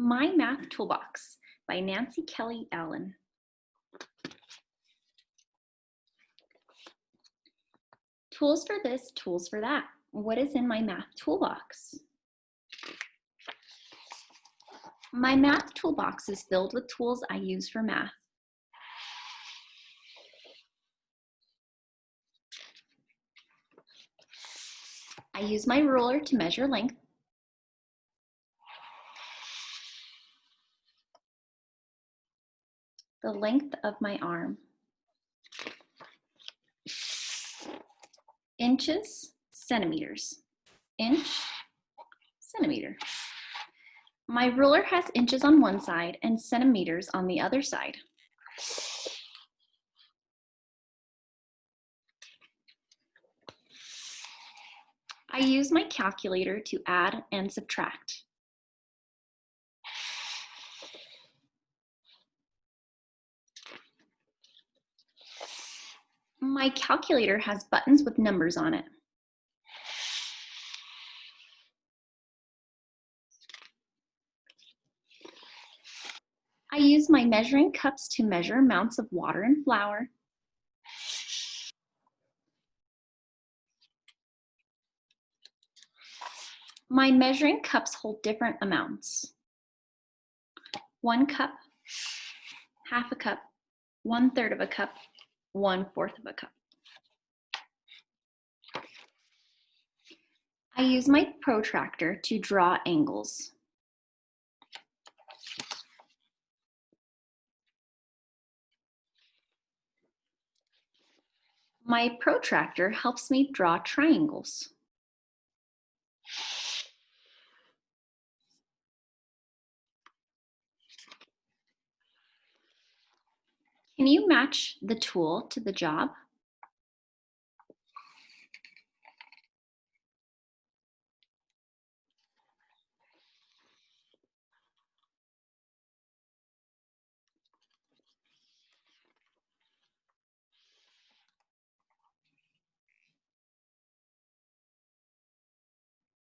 My Math Toolbox by Nancy Kelly Allen. Tools for this, tools for that. What is in my math toolbox? My math toolbox is filled with tools I use for math. I use my ruler to measure length. The length of my arm. Inches, centimeters. Inch, centimeter. My ruler has inches on one side and centimeters on the other side. I use my calculator to add and subtract. My calculator has buttons with numbers on it. I use my measuring cups to measure amounts of water and flour. My measuring cups hold different amounts. 1 cup, half a cup, 1/3 of a cup, 1/4 of a cup. I use my protractor to draw angles. My protractor helps me draw triangles. Can you match the tool to the job?